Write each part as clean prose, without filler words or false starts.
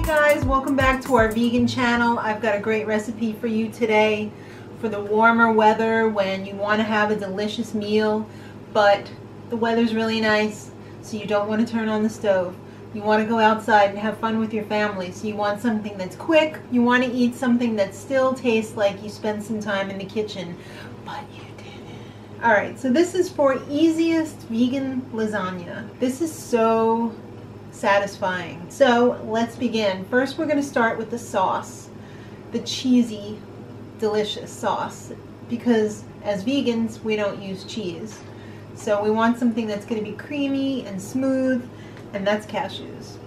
guys, welcome back to our vegan channel. I've got a great recipe for you today for the warmer weather when you want to have a delicious meal, but the weather's really nice, so you don't want to turn on the stove. You want to go outside and have fun with your family, so you want something that's quick. You want to eat something that still tastes like you spent some time in the kitchen, but you didn't. Alright, so this is for easiest vegan lasagna. This is so satisfying. So let's begin. First we're going to start with the sauce, the cheesy, delicious sauce, because as vegans we don't use cheese. So we want something that's going to be creamy and smooth, and that's cashews.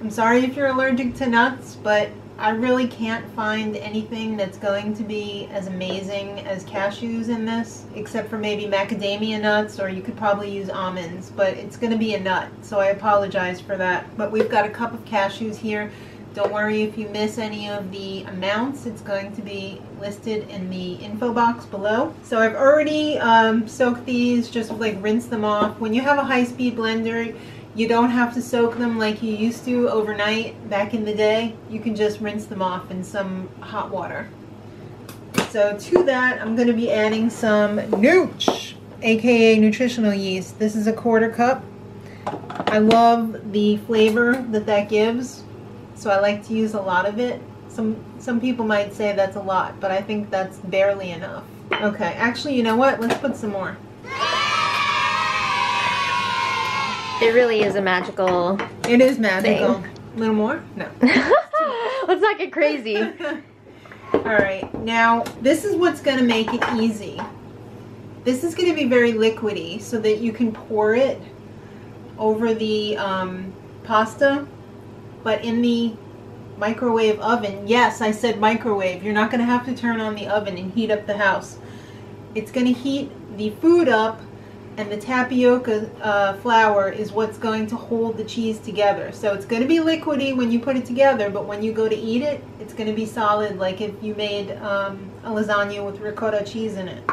I'm sorry if you're allergic to nuts, but I really can't find anything that's going to be as amazing as cashews in this, except for maybe macadamia nuts, or you could probably use almonds, but it's going to be a nut, so I apologize for that. But we've got a cup of cashews here. Don't worry if you miss any of the amounts. It's going to be listed in the info box below. So I've already soaked these, just like rinse them off. When you have a high-speed blender, you don't have to soak them like you used to overnight back in the day. You can just rinse them off in some hot water. So to that, I'm going to be adding some Nooch, aka Nutritional Yeast. This is a 1/4 cup. I love the flavor that gives, so I like to use a lot of it. Some people might say that's a lot, but I think that's barely enough. Okay, actually, you know what? Let's put some more. It really is a magical It is magical. thing. A little more? No. Let's not get crazy. Alright, now this is what's going to make it easy. This is going to be very liquidy so that you can pour it over the pasta, but in the microwave oven. Yes, I said microwave. You're not going to have to turn on the oven and heat up the house. It's going to heat the food up, and the tapioca flour is what's going to hold the cheese together. So it's going to be liquidy when you put it together, but when you go to eat it, it's going to be solid, like if you made a lasagna with ricotta cheese in it.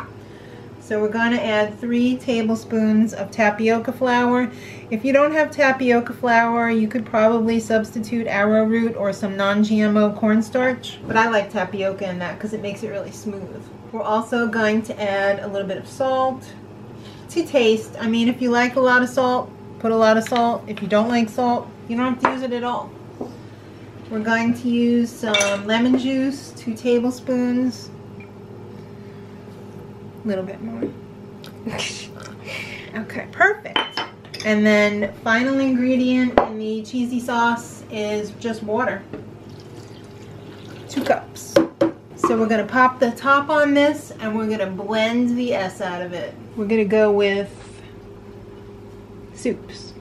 So we're going to add 3 tablespoons of tapioca flour. If you don't have tapioca flour, you could probably substitute arrowroot or some non-GMO cornstarch, but I like tapioca in that because it makes it really smooth. We're also going to add a little bit of salt to taste. I mean, if you like a lot of salt, put a lot of salt. If you don't like salt, you don't have to use it at all. We're going to use some lemon juice, 2 tablespoons. A little bit more. Okay, perfect. And then final ingredient in the cheesy sauce is just water. 2 cups. So we're going to pop the top on this and we're going to blend the S out of it. We're going to go with soups.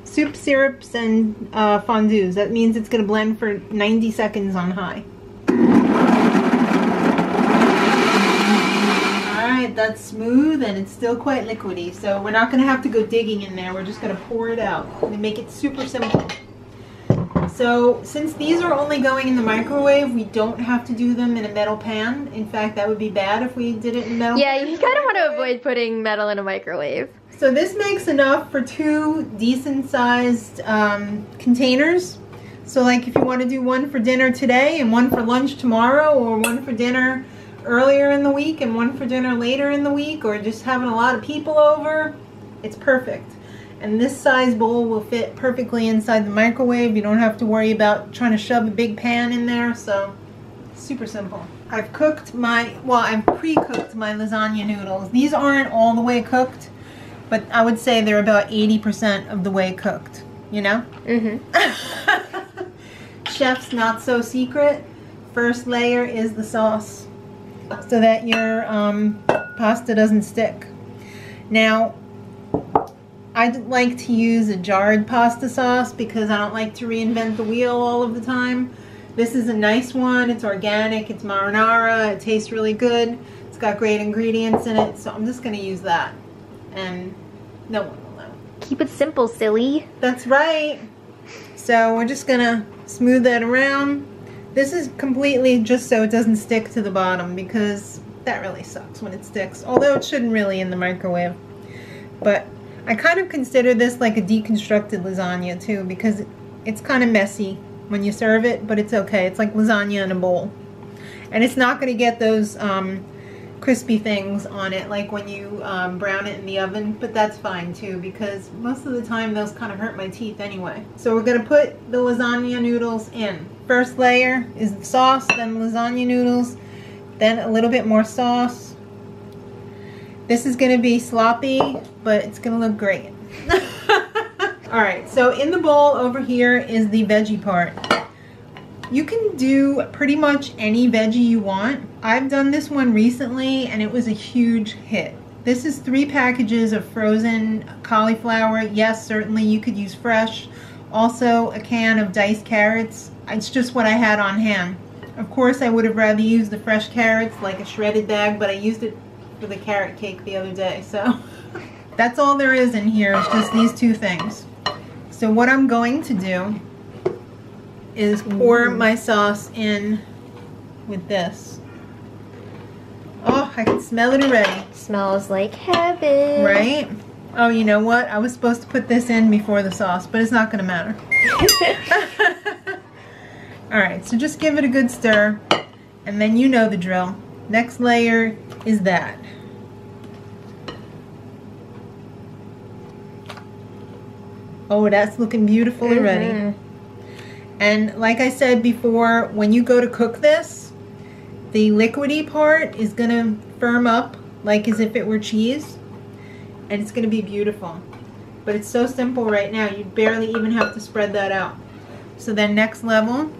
Soup syrups and fondues. That means it's going to blend for 90 seconds on high. Alright, that's smooth and it's still quite liquidy. So we're not going to have to go digging in there. We're just going to pour it out and make it super simple. So since these are only going in the microwave, we don't have to do them in a metal pan. In fact, that would be bad if we did it in metal. Yeah, you kind of want to avoid putting metal in a microwave. So this makes enough for 2 decent sized containers. So like if you want to do one for dinner today and one for lunch tomorrow, or one for dinner earlier in the week and one for dinner later in the week, or just having a lot of people over, it's perfect. And this size bowl will fit perfectly inside the microwave. You don't have to worry about trying to shove a big pan in there, so super simple. I've pre-cooked my lasagna noodles. These aren't all the way cooked, but I would say they're about 80% of the way cooked, you know? Mm-hmm. Chef's not so secret. First layer is the sauce so that your pasta doesn't stick. Now, I like to use a jarred pasta sauce because I don't like to reinvent the wheel all of the time. This is a nice one. It's organic. It's marinara. It tastes really good. It's got great ingredients in it. So I'm just going to use that. And no one will know. Keep it simple, silly. That's right. So we're just going to smooth that around. This is completely just so it doesn't stick to the bottom, because that really sucks when it sticks. Although it shouldn't really in the microwave. But I kind of consider this like a deconstructed lasagna too, because it's kind of messy. when you serve it, but it's okay. It's like lasagna in a bowl. And it's not going to get those crispy things on it like when you brown it in the oven, but that's fine too, because most of the time those kind of hurt my teeth anyway. So we're going to put the lasagna noodles in. First layer is the sauce, then lasagna noodles, then a little bit more sauce. This is going to be sloppy, but it's going to look great. Alright, so in the bowl over here is the veggie part. You can do pretty much any veggie you want. I've done this one recently and it was a huge hit. This is 3 packages of frozen cauliflower. Yes, certainly you could use fresh. Also a can of diced carrots. It's just what I had on hand. Of course I would have rather used the fresh carrots, like a shredded bag, but I used it for the carrot cake the other day, so that's all there is in here, is just these 2 things. So what I'm going to do is pour my sauce in with this. Oh, I can smell it already. Smells like heaven. Right? Oh, you know what? I was supposed to put this in before the sauce, but it's not going to matter. Alright, so just give it a good stir, and then you know the drill. Next layer is that. Oh, that's looking beautiful already. And like I said before, when you go to cook this, the liquidy part is going to firm up like as if it were cheese. And it's going to be beautiful. But it's so simple right now, you barely even have to spread that out. So then next level,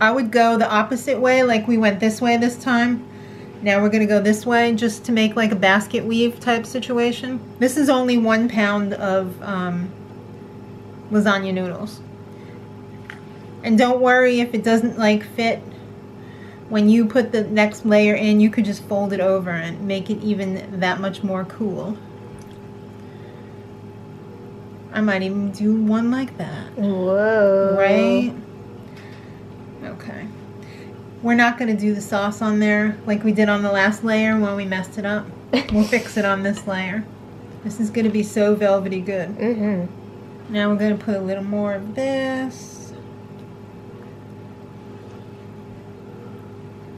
I would go the opposite way, like we went this way this time. Now we're going to go this way just to make like a basket weave type situation. This is only 1 pound of lasagna noodles. And don't worry if it doesn't like fit. When you put the next layer in, you could just fold it over and make it even that much more cool. I might even do one like that. Whoa. Right? Okay. We're not going to do the sauce on there like we did on the last layer when we messed it up. We'll fix it on this layer. This is going to be so velvety good. Now we're going to put a little more of this.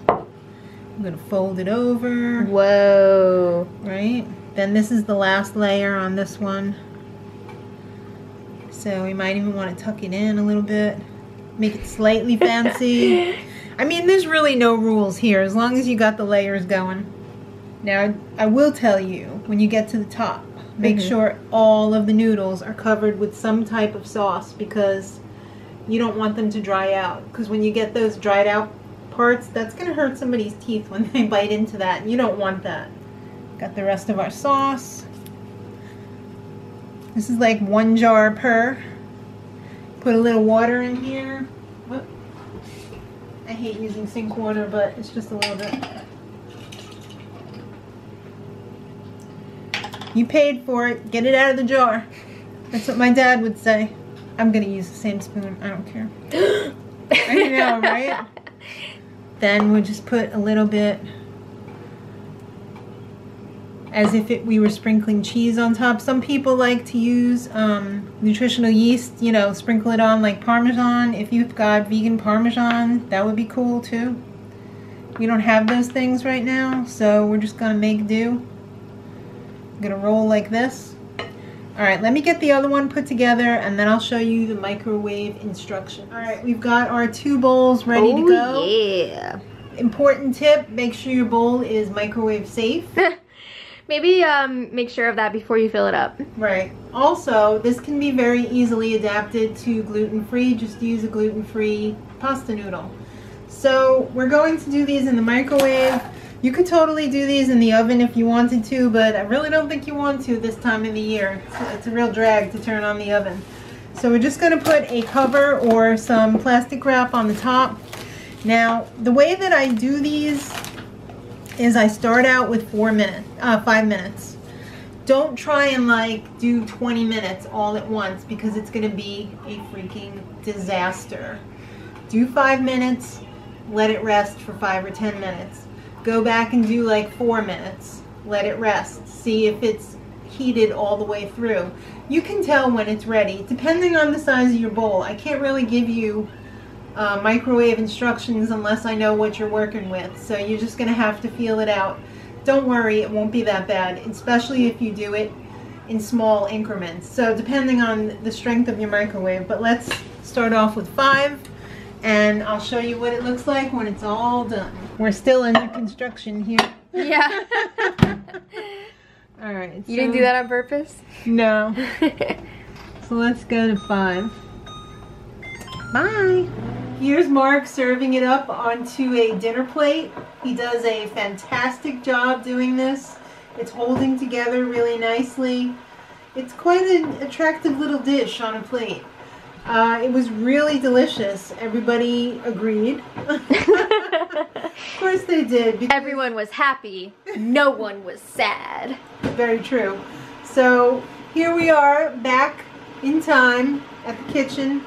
I'm going to fold it over. Whoa. Right? Then this is the last layer on this one. So we might even want to tuck it in a little bit. Make it slightly fancy. I mean, there's really no rules here as long as you got the layers going. Now, I will tell you, when you get to the top, make sure all of the noodles are covered with some type of sauce, because you don't want them to dry out. Because when you get those dried out parts, that's going to hurt somebody's teeth when they bite into that. And you don't want that. Got the rest of our sauce. This is like 1 jar per. Put a little water in here. Whoop. I hate using sink water, but it's just a little bit. You paid for it. Get it out of the jar. That's what my dad would say. I'm going to use the same spoon. I don't care. I know, right? Then we'll just put a little bit, as if we were sprinkling cheese on top. Some people like to use nutritional yeast, you know, sprinkle it on like Parmesan. If you've got vegan Parmesan, that would be cool too. We don't have those things right now, so we're just gonna make do. I'm gonna roll like this. Alright, let me get the other one put together and then I'll show you the microwave instructions. Alright, we've got our 2 bowls ready to go. Oh yeah. Important tip, make sure your bowl is microwave safe. Maybe make sure of that before you fill it up. Right. Also, this can be very easily adapted to gluten-free. Just use a gluten-free pasta noodle. So we're going to do these in the microwave. You could totally do these in the oven if you wanted to, but I really don't think you want to this time of the year. It's a real drag to turn on the oven. So we're just going to put a cover or some plastic wrap on the top. Now, the way that I do these is I start out with 5 minutes. Don't try and like do 20 minutes all at once, because it's going to be a freaking disaster. Do 5 minutes, let it rest for 5 or 10 minutes. Go back and do like 4 minutes, let it rest. See if it's heated all the way through. You can tell when it's ready, depending on the size of your bowl. I can't really give you microwave instructions unless I know what you're working with. So you're just going to have to feel it out. Don't worry, it won't be that bad, especially if you do it in small increments. So depending on the strength of your microwave. But let's start off with 5, and I'll show you what it looks like when it's all done. We're still under construction here. Yeah. All right. You didn't do that on purpose? No. So let's go to 5. Bye. Here's Mark serving it up onto a dinner plate. He does a fantastic job doing this. It's holding together really nicely. It's quite an attractive little dish on a plate. It was really delicious. Everybody agreed. Of course they did. Everyone was happy. No one was sad. Very true. So here we are back in time at the kitchen.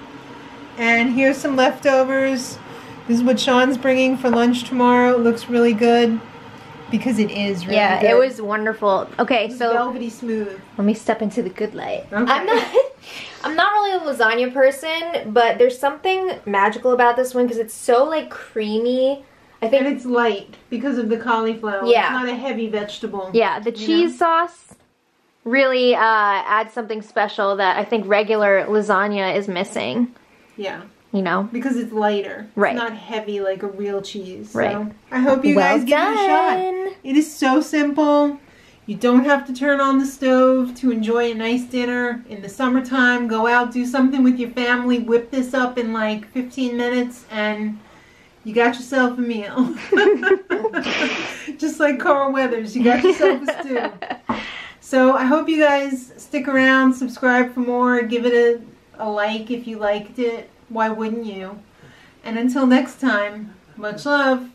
And here's some leftovers. This is what Sean's bringing for lunch tomorrow. It looks really good because it is really good. Yeah, it was wonderful. Okay, so velvety smooth. Let me step into the good light. Okay. I'm not really a lasagna person, but there's something magical about this one because it's so like creamy. I think it's light because of the cauliflower. Yeah. It's not a heavy vegetable. Yeah, the cheese sauce really adds something special that I think regular lasagna is missing. Yeah. You know? Because it's lighter. Right. It's not heavy like a real cheese. Right. So I hope you guys give it a shot. It is so simple. You don't have to turn on the stove to enjoy a nice dinner in the summertime. Go out, do something with your family, whip this up in like 15 minutes, and you got yourself a meal. Just like Carl Weathers, you got yourself a stew. So I hope you guys stick around, subscribe for more, give it a like if you liked it. Why wouldn't you? And until next time, much love.